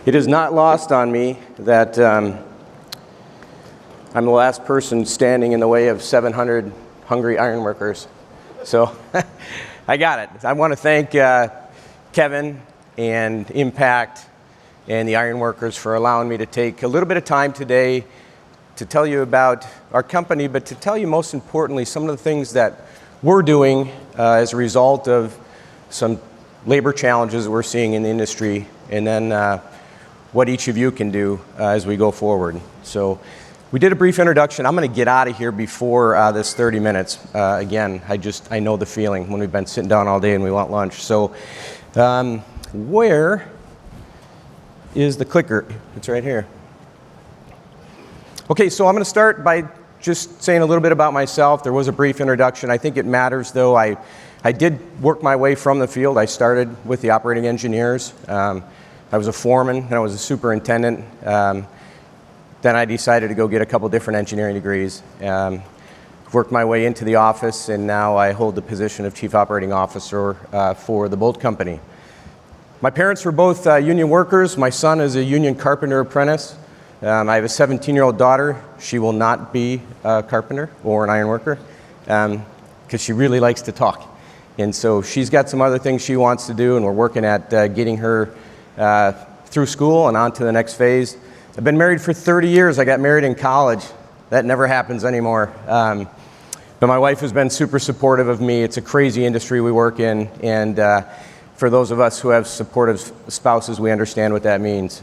It is not lost on me that I'm the last person standing in the way of 700 hungry ironworkers. So I got it. I want to thank Kevin and Impact and the ironworkers for allowing me to take a little bit of time today to tell you about our company, but to tell you most importantly some of the things that we're doing as a result of some labor challenges we're seeing in the industry, and then what each of you can do as we go forward. So we did a brief introduction. I'm going to get out of here before this 30 minutes. Again, I know the feeling when we've been sitting down all day and we want lunch. So where is the clicker? It's right here. Okay, so I'm going to start by just saying a little bit about myself. There was a brief introduction. I think it matters, though. I did work my way from the field. I started with the operating engineers. I was a foreman, and I was a superintendent. Then I decided to go get a couple different engineering degrees. Worked my way into the office, and now I hold the position of Chief Operating Officer for the Boldt company. My parents were both union workers. My son is a union carpenter apprentice. I have a 17-year-old daughter. She will not be a carpenter or an ironworker because she really likes to talk. And so she's got some other things she wants to do, and we're working at getting her through school and on to the next phase. I've been married for 30 years. I got married in college. That never happens anymore. But my wife has been super supportive of me. It's a crazy industry we work in, and for those of us who have supportive spouses, we understand what that means.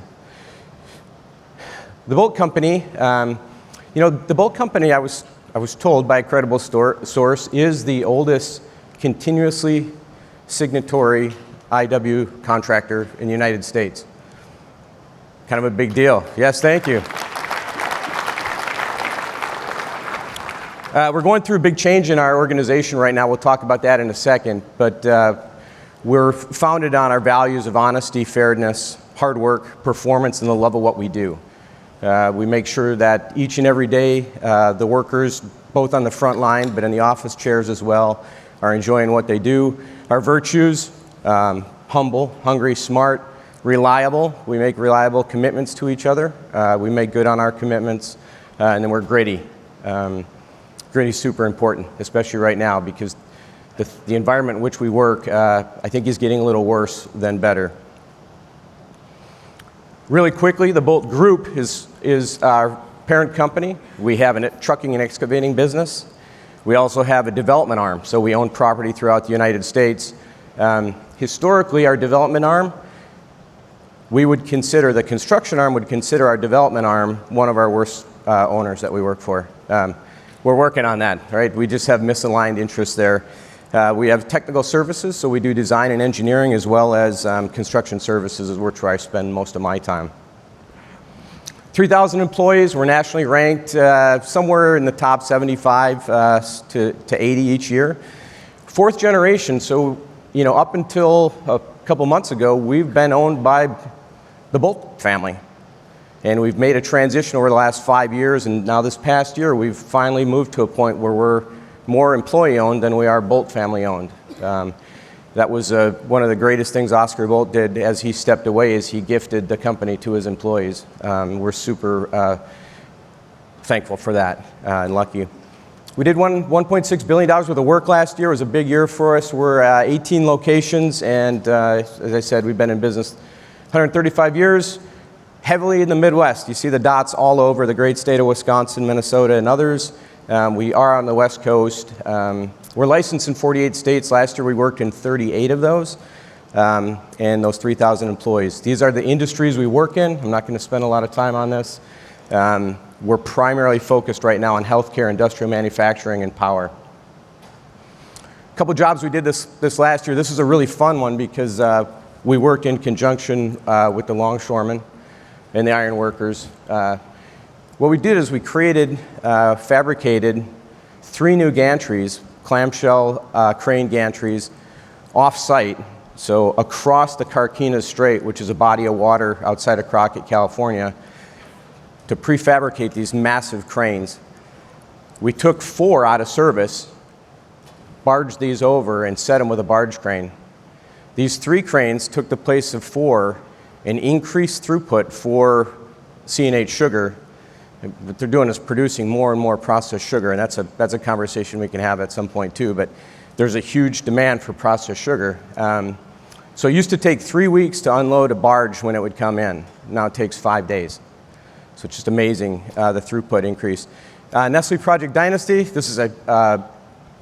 The Boldt company, the Boldt company, I was told by a credible source, is the oldest continuously signatory IW contractor in the United States. Kind of a big deal. Yes, thank you. We're going through a big change in our organization right now. We'll talk about that in a second. But we're founded on our values of honesty, fairness, hard work, performance, and the love of what we do. We make sure that each and every day the workers, both on the front line but in the office chairs as well, are enjoying what they do. Our virtues: humble, hungry, smart, reliable. We make reliable commitments to each other. We make good on our commitments. And then we're gritty. Gritty is super important, especially right now, because the environment in which we work, I think, is getting a little worse than better. Really quickly, the Boldt Group is our parent company. We have a trucking and excavating business. We also have a development arm, so we own property throughout the United States. Historically, our development arm, the construction arm would consider our development arm one of our worst owners that we work for. We're working on that, right? We just have misaligned interests there. We have technical services, so we do design and engineering as well as construction services, is where I spend most of my time. 3,000 employees. We're nationally ranked somewhere in the top 75 to 80 each year. Fourth generation, so up until a couple months ago, we've been owned by the Boldt family. And we've made a transition over the last 5 years, and now this past year, we've finally moved to a point where we're more employee-owned than we are Boldt family-owned. That was one of the greatest things Oscar Boldt did as he stepped away, is he gifted the company to his employees. We're super thankful for that and lucky. We did $1.6 billion worth of work last year. It was a big year for us. We're 18 locations, and as I said, we've been in business 135 years, heavily in the Midwest. You see the dots all over the great state of Wisconsin, Minnesota, and others. We are on the West Coast. We're licensed in 48 states. Last year we worked in 38 of those, and those 3,000 employees. These are the industries we work in. I'm not going to spend a lot of time on this. We're primarily focused right now on healthcare, industrial manufacturing, and power. A couple jobs we did this last year. This is a really fun one because we worked in conjunction with the longshoremen and the iron workers. What we did is we fabricated 3 new gantries, clamshell crane gantries, off-site, so across the Carquinez Strait, which is a body of water outside of Crockett, California, to prefabricate these massive cranes. We took 4 out of service, barged these over, and set them with a barge crane. These 3 cranes took the place of 4 and increase throughput for C&H sugar. What they're doing is producing more and more processed sugar, and that's a conversation we can have at some point too, but there's a huge demand for processed sugar. So it used to take 3 weeks to unload a barge when it would come in. Now it takes 5 days. So it's just amazing, the throughput increase. Nestle Project Dynasty, this is a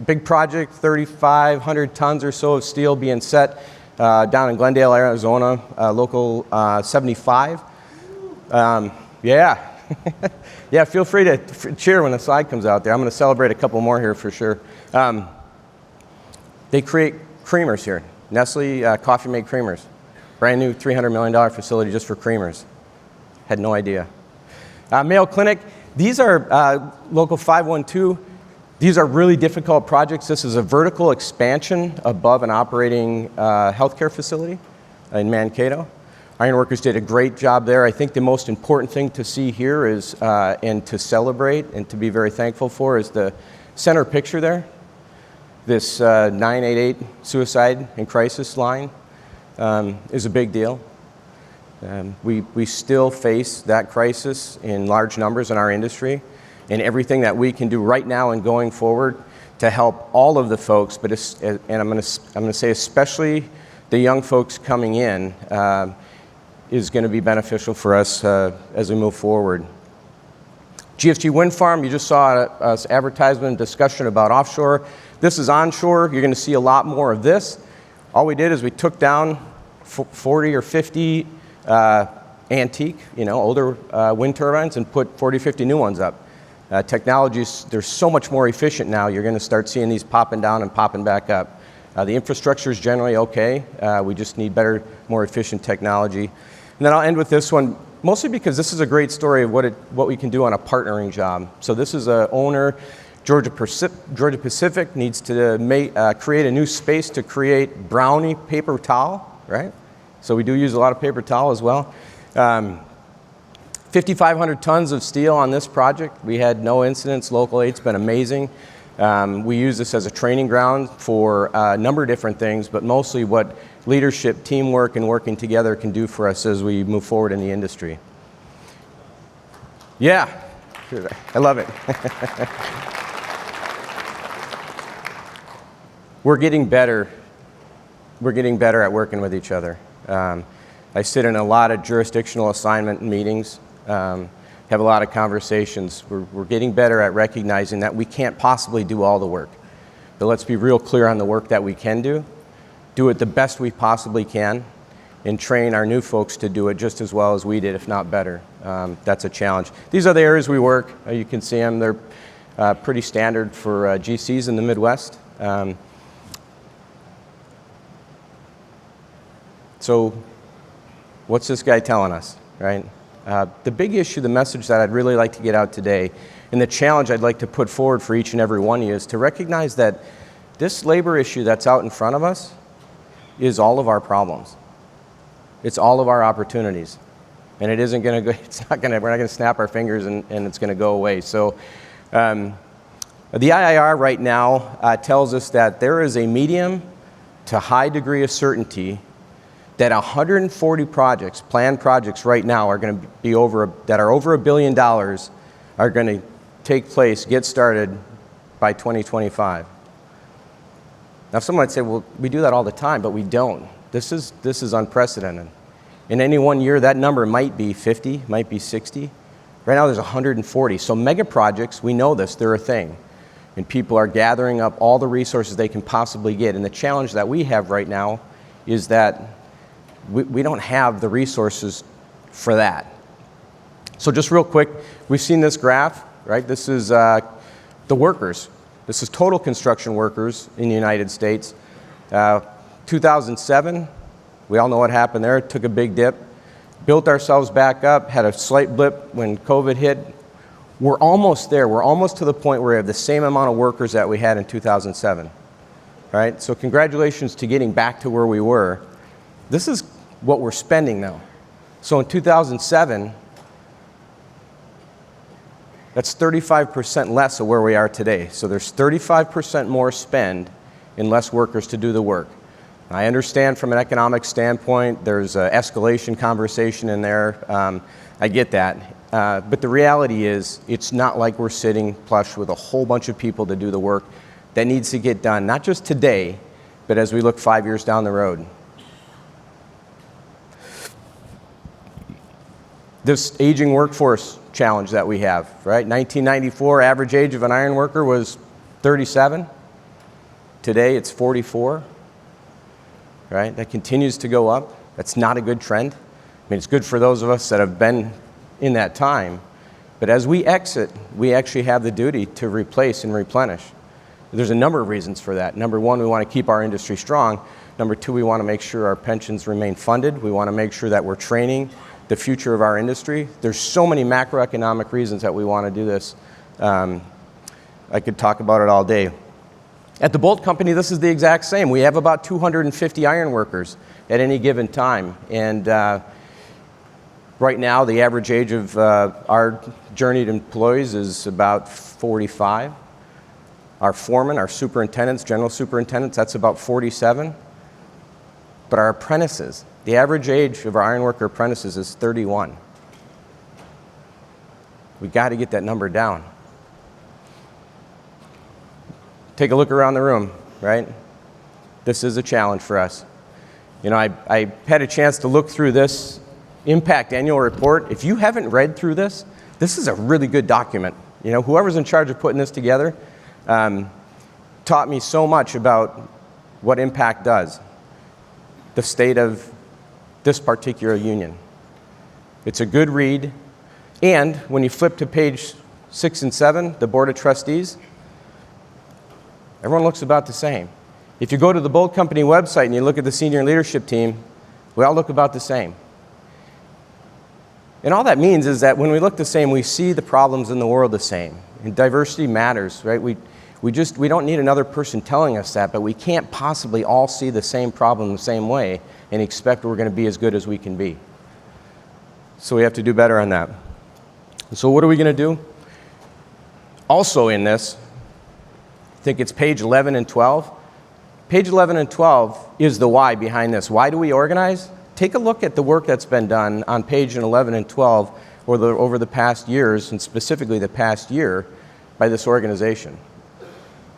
big project, 3,500 tons or so of steel being set down in Glendale, Arizona, local 75. Yeah. Yeah, feel free to cheer when the slide comes out there. I'm going to celebrate a couple more here for sure. They create creamers here. Nestle Coffee Mate creamers. Brand new $300 million facility just for creamers. Had no idea. Mayo Clinic, these are local 512. These are really difficult projects. This is a vertical expansion above an operating healthcare facility in Mankato. Ironworkers did a great job there. I think the most important thing to see here is, and to celebrate and to be very thankful for, is the center picture there. This 988 suicide and crisis line is a big deal. We still face that crisis in large numbers in our industry, and everything that we can do right now and going forward to help all of the folks, but and I'm going to say especially the young folks coming in, is going to be beneficial for us as we move forward. GFG Wind Farm, you just saw an advertisement discussion about offshore. This is onshore. You're going to see a lot more of this. All we did is we took down 40 or 50 antique, older wind turbines and put 40, 50 new ones up. Technologies, they're so much more efficient now. You're going to start seeing these popping down and popping back up. The infrastructure is generally okay. We just need better, more efficient technology. And then I'll end with this one, mostly because this is a great story of what we can do on a partnering job. So this is an owner, Georgia Pacific needs to create a new space to create brownie paper towel, right? So we do use a lot of paper towel as well. 5,500 tons of steel on this project. We had no incidents. Local aid's been amazing. We use this as a training ground for a number of different things, but mostly what leadership, teamwork, and working together can do for us as we move forward in the industry. Yeah, I love it. We're getting better. We're getting better at working with each other. I sit in a lot of jurisdictional assignment meetings, have a lot of conversations. We're getting better at recognizing that we can't possibly do all the work. But let's be real clear on the work that we can do it the best we possibly can, and train our new folks to do it just as well as we did, if not better. That's a challenge. These are the areas we work. You can see them. They're pretty standard for GCs in the Midwest. So what's this guy telling us, right? The big issue, the message that I'd really like to get out today, and the challenge I'd like to put forward for each and every one of you, is to recognize that this labor issue that's out in front of us is all of our problems. It's all of our opportunities. And it isn't going to go, we're not going to snap our fingers and it's going to go away. So the IIR right now tells us that there is a medium to high degree of certainty that 140 projects, planned projects right now, are going to be over $1 billion, are going to take place, get started by 2025. Now, someone might say, well, we do that all the time, but we don't. This is unprecedented. In any one year, that number might be 50, might be 60. Right now, there's 140. So mega projects, we know this, they're a thing. And people are gathering up all the resources they can possibly get. And the challenge that we have right now is that we don't have the resources for that. So just real quick, we've seen this graph, right? This is the workers. This is total construction workers in the United States. 2007, we all know what happened there. It took a big dip. Built ourselves back up, had a slight blip when COVID hit. We're almost there. We're almost to the point where we have the same amount of workers that we had in 2007. Right? So congratulations to getting back to where we were. This is what we're spending now. So in 2007, that's 35% less of where we are today. So there's 35% more spend and less workers to do the work. I understand from an economic standpoint, there's an escalation conversation in there. I get that. But the reality is, it's not like we're sitting plush with a whole bunch of people to do the work that needs to get done, not just today, but as we look 5 years down the road. This aging workforce challenge that we have, right? 1994, average age of an iron worker was 37. Today, it's 44, right? That continues to go up. That's not a good trend. I mean, it's good for those of us that have been in that time. But as we exit, we actually have the duty to replace and replenish. There's a number of reasons for that. Number one, we want to keep our industry strong. Number two, we want to make sure our pensions remain funded. We want to make sure that we're training the future of our industry. There's so many macroeconomic reasons that we want to do this. I could talk about it all day. At the Boldt Company, this is the exact same. We have about 250 iron workers at any given time. And right now, the average age of our journeyed employees is about 45. Our foremen, our superintendents, general superintendents, that's about 47. But our apprentices, the average age of our ironworker apprentices is 31. We've got to get that number down. Take a look around the room, right? This is a challenge for us. You know, I had a chance to look through this Impact Annual Report. If you haven't read through this, this is a really good document. You know, whoever's in charge of putting this together taught me so much about what Impact does, the state of this particular union. It's a good read. And when you flip to page 6 and 7, the Board of Trustees, everyone looks about the same. If you go to the Boldt Company website and you look at the senior leadership team, we all look about the same. And all that means is that when we look the same, we see the problems in the world the same. And diversity matters, right? We don't need another person telling us that, but we can't possibly all see the same problem the same way and expect we're going to be as good as we can be. So we have to do better on that. So what are we going to do? Also in this, I think it's page 11 and 12. Page 11 and 12 is the why behind this. Why do we organize? Take a look at the work that's been done on page 11 and 12 over the past years, and specifically the past year, by this organization.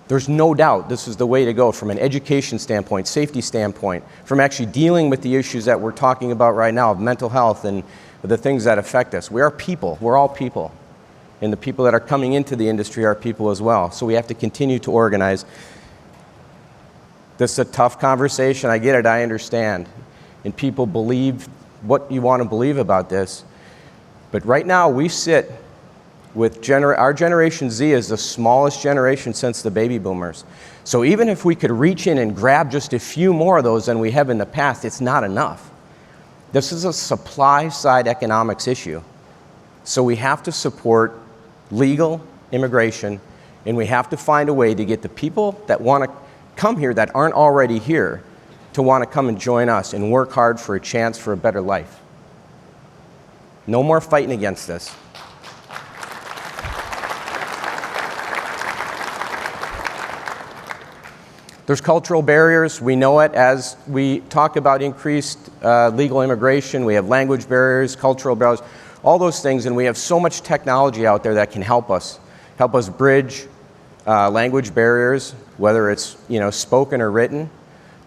There's no doubt this is the way to go from an education standpoint, safety standpoint, from actually dealing with the issues that we're talking about right now of mental health and the things that affect us. We are people. We're all people. And the people that are coming into the industry are people as well. So we have to continue to organize. This is a tough conversation. I get it. I understand. And people believe what you want to believe about this. But right now, we sit with our Generation Z is the smallest generation since the baby boomers. So even if we could reach in and grab just a few more of those than we have in the past, it's not enough. This is a supply-side economics issue. So we have to support legal immigration, and we have to find a way to get the people that want to come here that aren't already here to want to come and join us and work hard for a chance for a better life. No more fighting against this. There's cultural barriers. We know it as we talk about increased legal immigration. We have language barriers, cultural barriers, all those things, and we have so much technology out there that can help us bridge language barriers, whether it's spoken or written,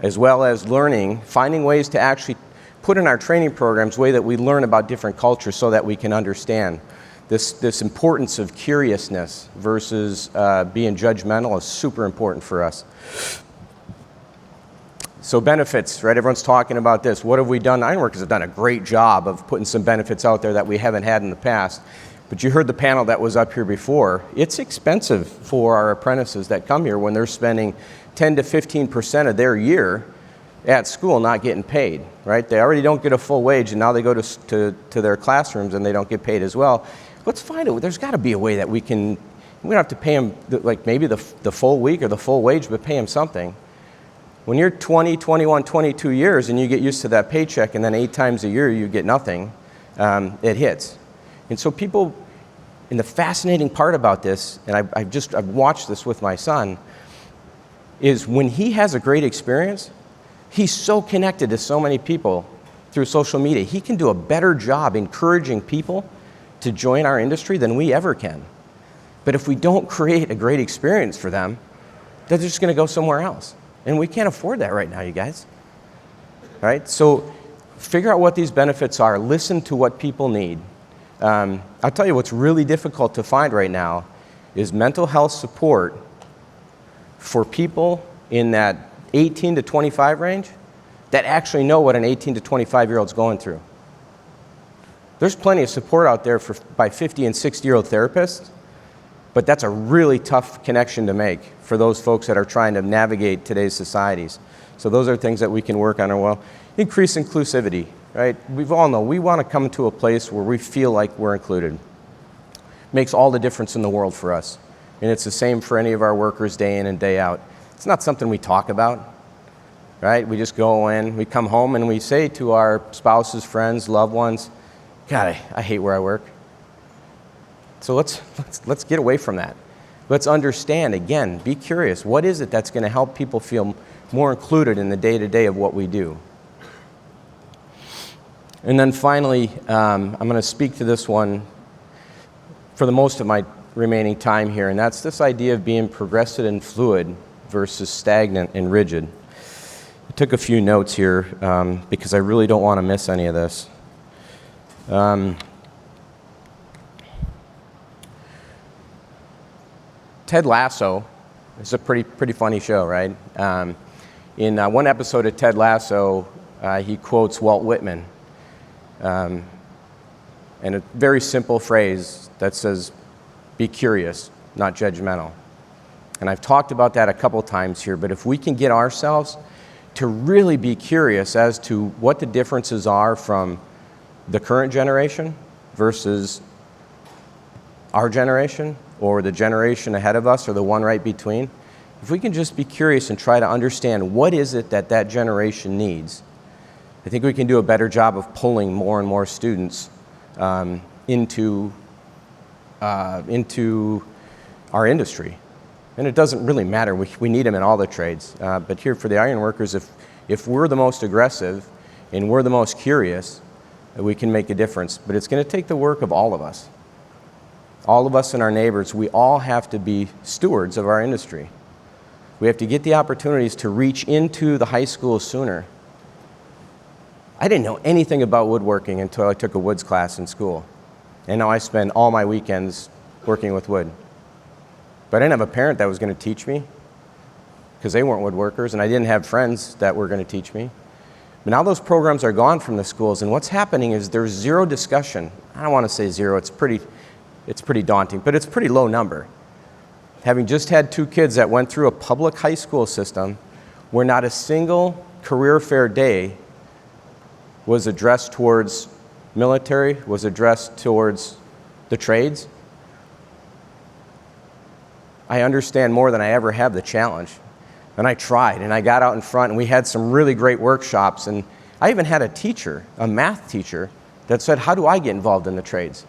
as well as learning, finding ways to actually put in our training programs way that we learn about different cultures so that we can understand. This importance of curiousness versus being judgmental is super important for us. So benefits, right? Everyone's talking about this. What have we done? Ironworkers have done a great job of putting some benefits out there that we haven't had in the past. But you heard the panel that was up here before. It's expensive for our apprentices that come here when they're spending 10 to 15% of their year at school not getting paid, right? They already don't get a full wage, and now they go to their classrooms and they don't get paid as well. Let's find it. There's got to be a way that we don't have to pay them like maybe the full week or the full wage, but pay them something. When you're 20, 21, 22 years and you get used to that paycheck and then 8 times a year you get nothing, it hits. And so people, and the fascinating part about this, and I've watched this with my son, is when he has a great experience, He's so connected to so many people through social media. He can do a better job encouraging people to join our industry than we ever can. But if we don't create a great experience for them, they're just going to go somewhere else. And we can't afford that right now, you guys. All right? So figure out what these benefits are. Listen to what people need. I'll tell you what's really difficult to find right now is mental health support for people in that 18 to 25 range that actually know what an 18 to 25-year-old's going through. There's plenty of support out there by 50 and 60-year-old therapists, but that's a really tough connection to make for those folks that are trying to navigate today's societies. So those are things that we can work on as well. Increase inclusivity, right? We all know we want to come to a place where we feel like we're included. Makes all the difference in the world for us. And it's the same for any of our workers day in and day out. It's not something we talk about, right? We just go in, we come home, and we say to our spouses, friends, loved ones, God, I hate where I work. So let's get away from that. Let's understand, again, be curious. What is it that's going to help people feel more included in the day-to-day of what we do? And then finally, I'm going to speak to this one for the most of my remaining time here, and that's this idea of being progressive and fluid versus stagnant and rigid. I took a few notes here because I really don't want to miss any of this. Ted Lasso is a pretty funny show, right? In one episode of Ted Lasso, he quotes Walt Whitman, and a very simple phrase that says, "Be curious, not judgmental." And I've talked about that a couple times here, but if we can get ourselves to really be curious as to what the differences are from the current generation versus our generation or the generation ahead of us or the one right between, if we can just be curious and try to understand what is it that that generation needs, I think we can do a better job of pulling more and more students into our industry. And it doesn't really matter. We need them in all the trades. But here for the iron workers, if we're the most aggressive and we're the most curious, we can make a difference. But it's going to take the work of all of us. All of us and our neighbors, we all have to be stewards of our industry. We have to get the opportunities to reach into the high school sooner. I didn't know anything about woodworking until I took a woods class in school. And now I spend all my weekends working with wood. But I didn't have a parent that was going to teach me because they weren't woodworkers, and I didn't have friends that were going to teach me. But now those programs are gone from the schools, and what's happening is there's zero discussion. I don't want to say zero, it's pretty daunting, but it's a pretty low number. Having just had 2 kids that went through a public high school system where not a single career fair day was addressed towards military, was addressed towards the trades, I understand more than I ever have the challenge. And I tried, and I got out in front, and we had some really great workshops, and I even had a teacher, a math teacher, that said, how do I get involved in the trades?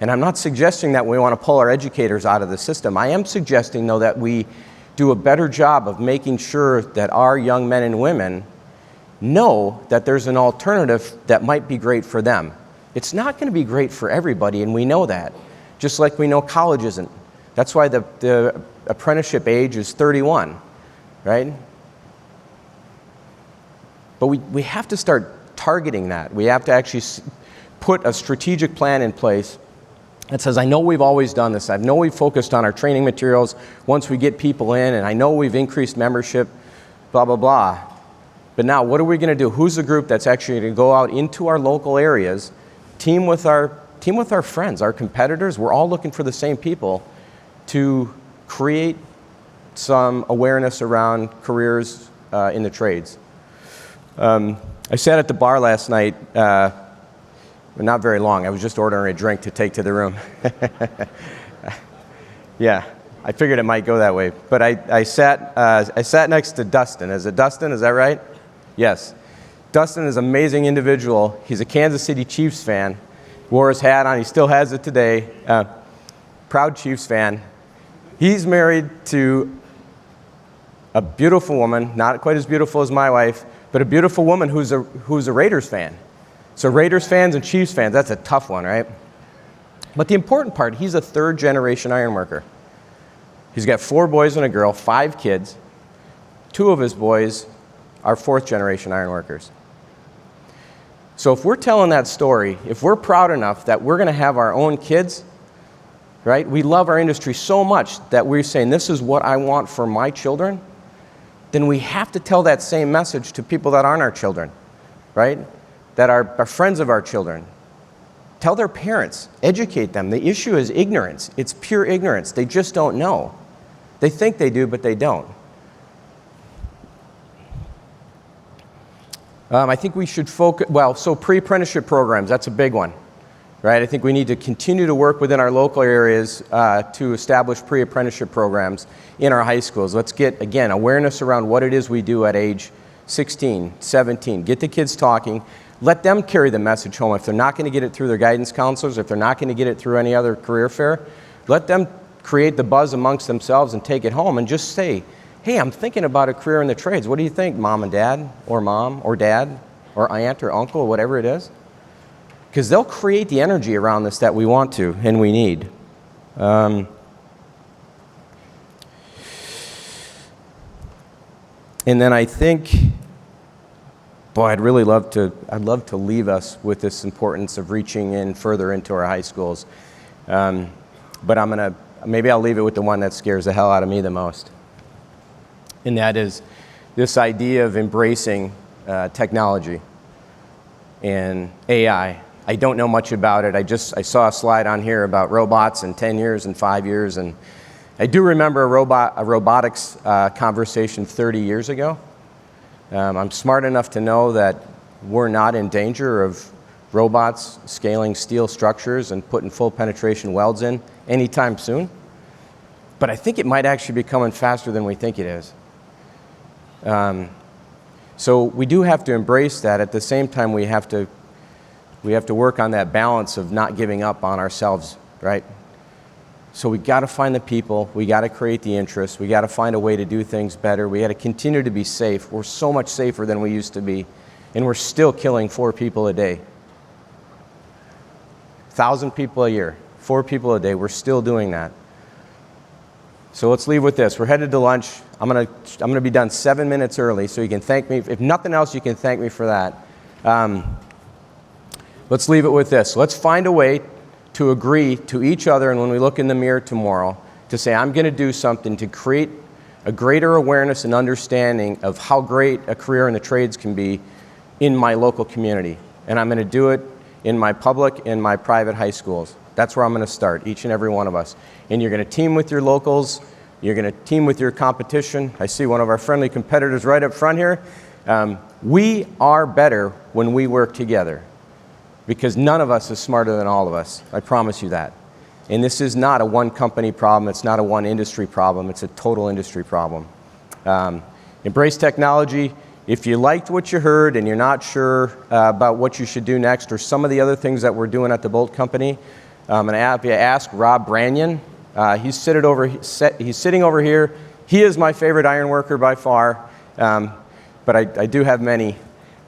And I'm not suggesting that we want to pull our educators out of the system. I am suggesting, though, that we do a better job of making sure that our young men and women know that there's an alternative that might be great for them. It's not going to be great for everybody, and we know that, just like we know college isn't. That's why the apprenticeship age is 31, right? But we have to start targeting that. We have to actually put a strategic plan in place that says, I know we've always done this. I know we've focused on our training materials once we get people in, and I know we've increased membership, blah, blah, blah. But now what are we going to do? Who's the group that's actually going to go out into our local areas, team with our friends, our competitors? We're all looking for the same people to create some awareness around careers in the trades. I sat at the bar last night, not very long. I was just ordering a drink to take to the room. Yeah, I figured it might go that way. But I sat next to Dustin. Is it Dustin? Is that right? Yes. Dustin is an amazing individual. He's a Kansas City Chiefs fan. Wore his hat on. He still has it today. Proud Chiefs fan. He's married to a beautiful woman, not quite as beautiful as my wife, but a beautiful woman who's a Raiders fan. So Raiders fans and Chiefs fans, that's a tough one, right? But the important part, he's a third-generation ironworker. He's got 4 boys and a girl, 5 kids. 2 of his boys are fourth-generation ironworkers. So if we're telling that story, if we're proud enough that we're going to have our own kids, right? We love our industry so much that we're saying, this is what I want for my children, then we have to tell that same message to people that aren't our children, right? That are friends of our children. Tell their parents, educate them. The issue is ignorance. It's pure ignorance. They just don't know. They think they do, but they don't. I think we should focus, so pre-apprenticeship programs, that's a big one, right? I think we need to continue to work within our local areas to establish pre-apprenticeship programs in our high schools. Let's get, again, awareness around what it is we do at age 16, 17. Get the kids talking. Let them carry the message home. If they're not going to get it through their guidance counselors, if they're not going to get it through any other career fair, let them create the buzz amongst themselves and take it home and just say, hey, I'm thinking about a career in the trades. What do you think, mom and dad, or mom, or dad, or aunt, or uncle, or whatever it is? Because they'll create the energy around this that we want to and we need. And then I think, boy, I'd love to leave us with this importance of reaching in further into our high schools. But maybe I'll leave it with the one that scares the hell out of me the most. And that is this idea of embracing technology and AI. I don't know much about it. I saw a slide on here about robots in 10 years and 5 years, and I do remember a robotics conversation 30 years ago. I'm smart enough to know that we're not in danger of robots scaling steel structures and putting full penetration welds in anytime soon. But I think it might actually be coming faster than we think it is. So we do have to embrace that. At the same time, we have to work on that balance of not giving up on ourselves, right? So we got to find the people, we got to create the interest, we got to find a way to do things better, we got to continue to be safe. We're so much safer than we used to be, and we're still killing 4 people a day. 1,000 people a year, 4 people a day, we're still doing that. So let's leave with this. We're headed to lunch. I'm gonna be done 7 minutes early, so you can thank me. If nothing else, you can thank me for that. Let's leave it with this. Let's find a way to agree to each other, and when we look in the mirror tomorrow, to say, I'm gonna do something to create a greater awareness and understanding of how great a career in the trades can be in my local community. And I'm gonna do it in my public and my private high schools. That's where I'm going to start, each and every one of us. And you're going to team with your locals. You're going to team with your competition. I see one of our friendly competitors right up front here. We are better when we work together, because none of us is smarter than all of us. I promise you that. And this is not a one company problem. It's not a one industry problem. It's a total industry problem. Embrace technology. If you liked what you heard and you're not sure about what you should do next, or some of the other things that we're doing at the Boldt Company, I'm going to have you ask Rob Branyan. He's sitting over here. He is my favorite iron worker by far, but I do have many.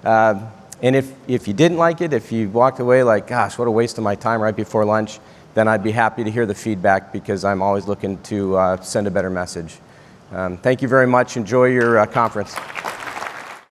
And if you didn't like it, if you walked away like, gosh, what a waste of my time right before lunch, then I'd be happy to hear the feedback, because I'm always looking to send a better message. Thank you very much. Enjoy your conference.